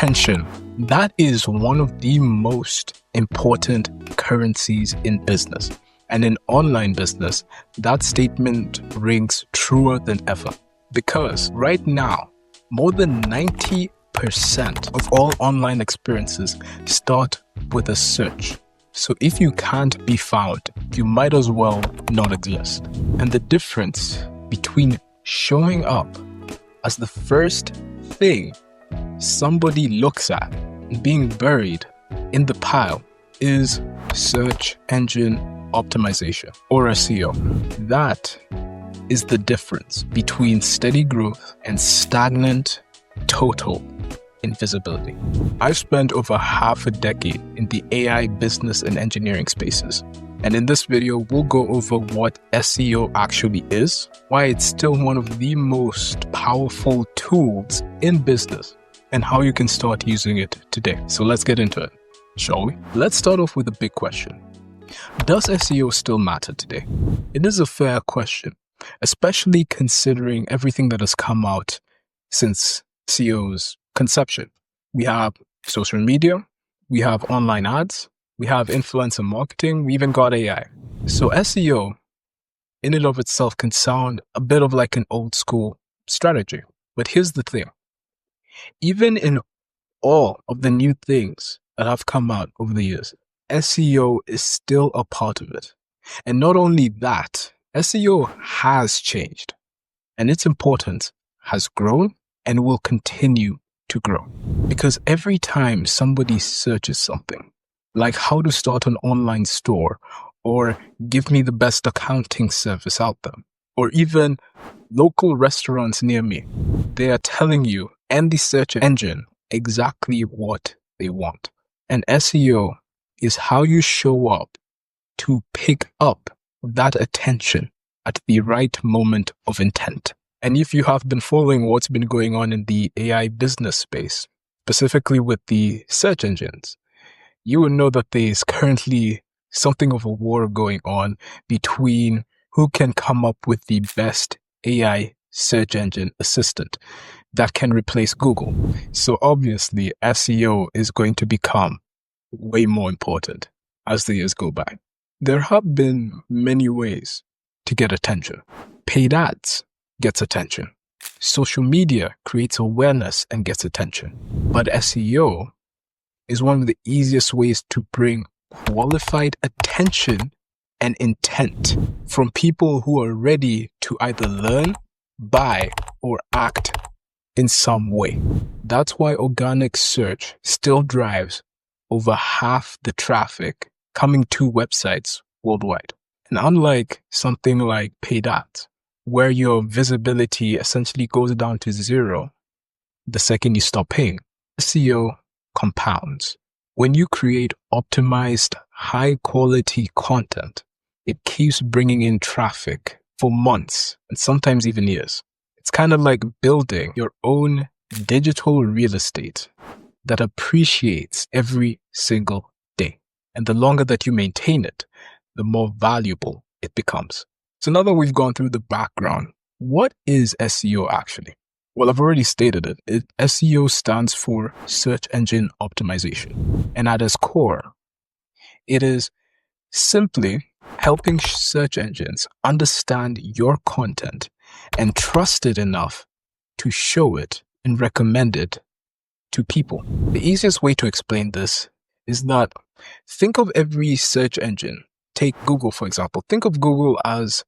attention. That is one of the most important currencies in business. And in online business, that statement rings truer than ever. Because right now, more than 90% of all online experiences start with a search. So if you can't be found, you might as well not exist. And the difference between showing up as the first thing somebody looks at and being buried in the pile is search engine optimization, or SEO. That is the difference between steady growth and stagnant total invisibility. I've spent over half a decade in the AI business and engineering spaces. And in this video, we'll go over what SEO actually is, why it's still one of the most powerful tools in business, and how you can start using it today. So let's get into it, shall we? Let's start off with a big question. Does SEO still matter today? It is a fair question, especially considering everything that has come out since SEO's conception. We have social media, we have online ads, we have influencer marketing, we even got AI. So SEO in and of itself can sound a bit of like an old school strategy. But here's the thing. Even in all of the new things that have come out over the years, SEO is still a part of it. And not only that, SEO has changed and its importance has grown and will continue to grow. Because every time somebody searches something, like how to start an online store, or give me the best accounting service out there, or even local restaurants near me, they are telling you and the search engine exactly what they want. And SEO is how you show up to pick up that attention at the right moment of intent. And if you have been following what's been going on in the AI business space, specifically with the search engines, you will know that there is currently something of a war going on between who can come up with the best AI search engine assistant that can replace Google. So obviously, SEO is going to become way more important as the years go by. There have been many ways to get attention. Paid ads gets attention. Social media creates awareness and gets attention. But SEO is one of the easiest ways to bring qualified attention and intent from people who are ready to either learn, buy, or act in some way. That's why organic search still drives over half the traffic coming to websites worldwide. And unlike something like paid ads, where your visibility essentially goes down to zero the second you stop paying, SEO compounds. When you create optimized, high-quality content, it keeps bringing in traffic for months and sometimes even years. It's kind of like building your own digital real estate that appreciates every single day. And the longer that you maintain it, the more valuable it becomes. So now that we've gone through the background, what is SEO actually? Well, I've already stated it. SEO stands for search engine optimization. And at its core, it is simply helping search engines understand your content and trust it enough to show it and recommend it to people. The easiest way to explain this is that think of every search engine. Take Google, for example. Think of Google as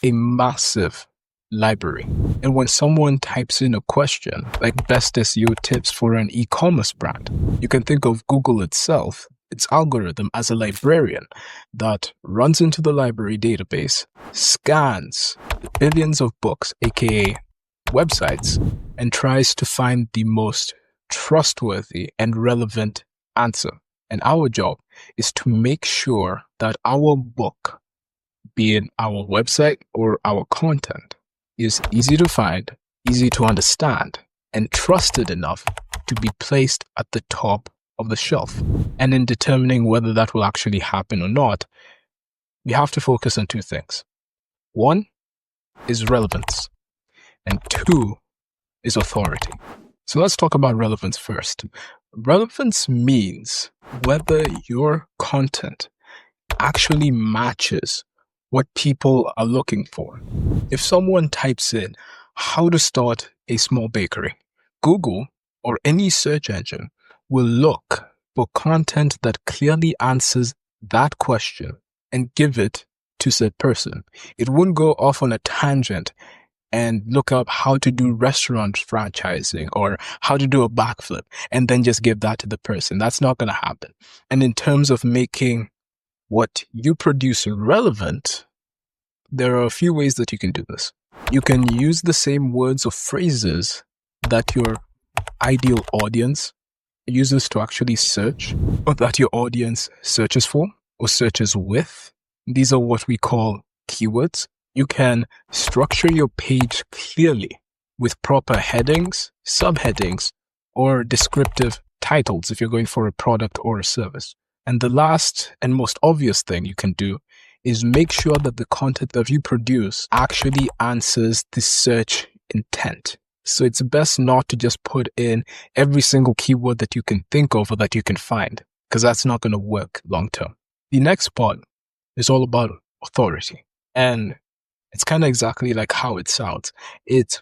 a massive library. And when someone types in a question, like best SEO tips for an e-commerce brand, you can think of Google itself, its algorithm, as a librarian that runs into the library database, scans billions of books, aka websites, and tries to find the most trustworthy and relevant answer. And our job is to make sure that our book, be it our website or our content, is easy to find, easy to understand, and trusted enough to be placed at the top of the shelf. And in determining whether that will actually happen or not, we have to focus on two things. One is relevance, and two is authority. So let's talk about relevance first. Relevance means whether your content actually matches what people are looking for. If someone types in how to start a small bakery, Google or any search engine will look for content that clearly answers that question and give it to said person. It wouldn't go off on a tangent and look up how to do restaurant franchising or how to do a backflip and then just give that to the person. That's not going to happen. And in terms of making what you produce relevant, there are a few ways that you can do this. You can use the same words or phrases that your ideal audience uses to actually search, or that your audience searches for or searches with. These are what we call keywords. You can structure your page clearly with proper headings, subheadings, or descriptive titles if you're going for a product or a service. And the last and most obvious thing you can do is make sure that the content that you produce actually answers the search intent. So it's best not to just put in every single keyword that you can think of or that you can find, because that's not going to work long term. The next part is all about authority. And it's kind of exactly like how it sounds. It's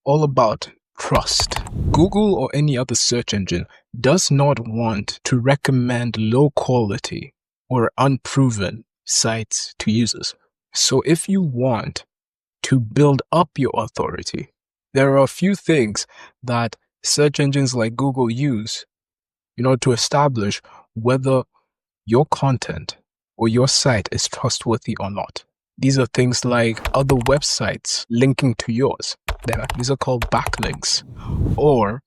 all about trust. Google or any other search engine does not want to recommend low quality or unproven sites to users. So if you want to build up your authority, there are a few things that search engines like Google use in order to establish whether your content or your site is trustworthy or not. These are things like other websites linking to yours. These are called backlinks. Or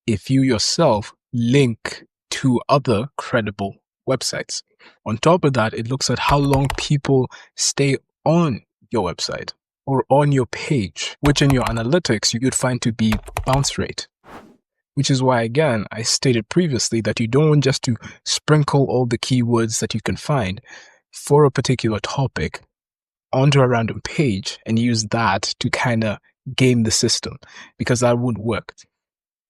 if you yourself link to other credible websites. On top of that, it looks at how long people stay on your website or on your page, which in your analytics you'd find to be bounce rate. Which is why, again, I stated previously that you don't want just to sprinkle all the keywords that you can find for a particular topic onto a random page and use that to kind of game the system, because that wouldn't work.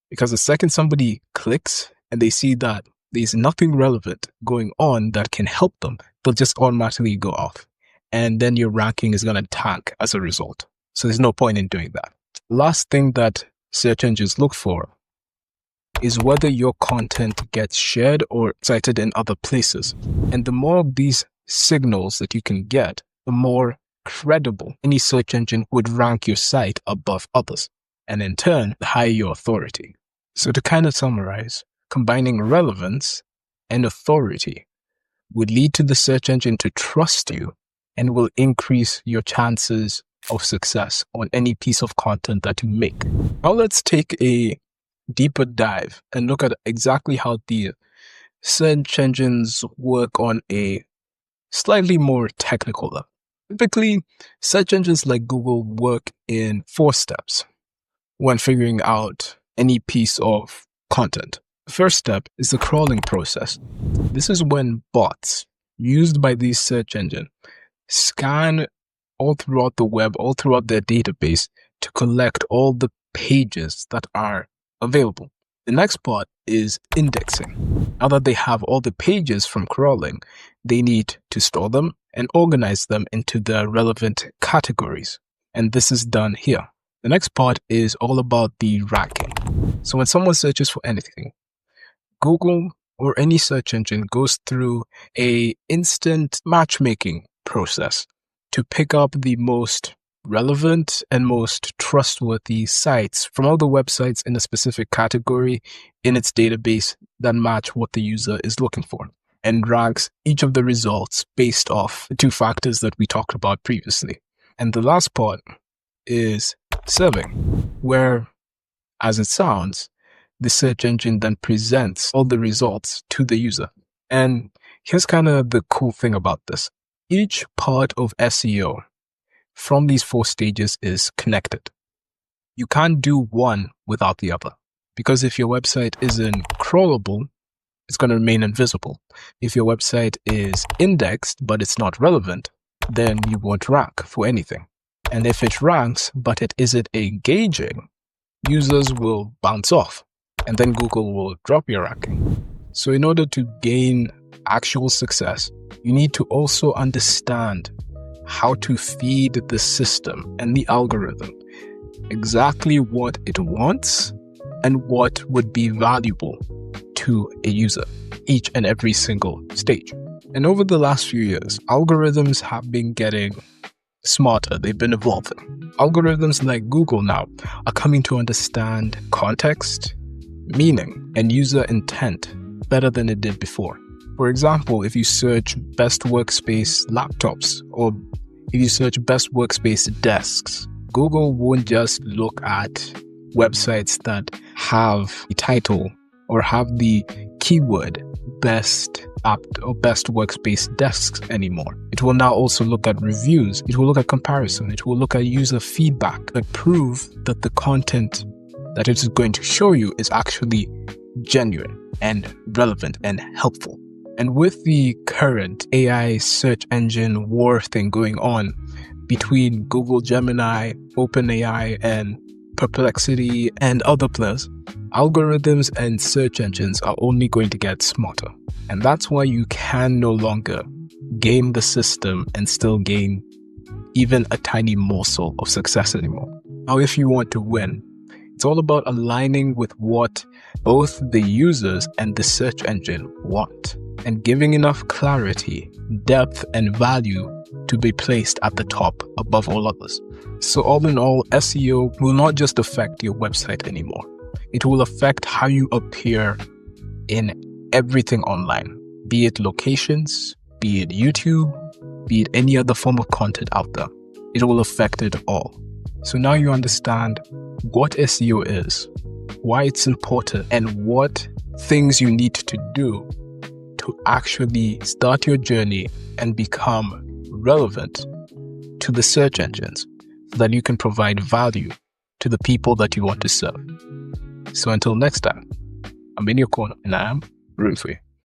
Because the second somebody clicks and they see that there's nothing relevant going on that can help them, they'll just automatically go off. And then your ranking is going to tank as a result. So there's no point in doing that. Last thing that search engines look for is whether your content gets shared or cited in other places. And the more of these signals that you can get, the more credible any search engine would rank your site above others. And in turn, the higher your authority. So to kind of summarize, combining relevance and authority would lead to the search engine to trust you and will increase your chances of success on any piece of content that you make. Now let's take a deeper dive and look at exactly how the search engines work on a slightly more technical level. Typically, search engines like Google work in 4 steps when figuring out any piece of content. The first step is the crawling process. This is when bots used by these search engines scan all throughout the web, all throughout their database to collect all the pages that are available. The next part is indexing. Now that they have all the pages from crawling, they need to store them and organize them into the relevant categories. And this is done here. The next part is all about the ranking. So when someone searches for anything, Google or any search engine goes through an instant matchmaking process to pick up the most relevant and most trustworthy sites from all the websites in a specific category in its database that match what the user is looking for, and ranks each of the results based off the 2 factors that we talked about previously. And the last part is serving, where, as it sounds, the search engine then presents all the results to the user. And here's kind of the cool thing about this. Each part of SEO from these 4 stages is connected. You can't do one without the other, because if your website isn't crawlable, it's going to remain invisible. If your website is indexed but it's not relevant, then you won't rank for anything. And if it ranks but it isn't engaging, users will bounce off, and then Google will drop your ranking. So in order to gain actual success, you need to also understand how to feed the system and the algorithm exactly what it wants and what would be valuable to a user, each and every single stage. And over the last few years, algorithms have been getting smarter. They've been evolving. Algorithms like Google now are coming to understand context, meaning, and user intent better than it did before. For example, if you search best workspace laptops or if you search best workspace desks, Google won't just look at websites that have a title or have the keyword best app or best workspace desks anymore. It will now also look at reviews. It will look at comparison. It will look at user feedback that prove that the content that it is going to show you is actually genuine and relevant and helpful. And with the current AI search engine war thing going on between Google Gemini, OpenAI, and Perplexity and other players, algorithms and search engines are only going to get smarter. And that's why you can no longer game the system and still gain even a tiny morsel of success anymore. Now, if you want to win, it's all about aligning with what both the users and the search engine want and giving enough clarity, depth, and value to be placed at the top above all others. So all in all, SEO will not just affect your website anymore. It will affect how you appear in everything online, be it locations, be it YouTube, be it any other form of content out there. It will affect it all. So now you understand what SEO is, why it's important, and what things you need to do to actually start your journey and become relevant to the search engines so that you can provide value to the people that you want to serve. So until next time, I'm in your corner and I am rooting for you.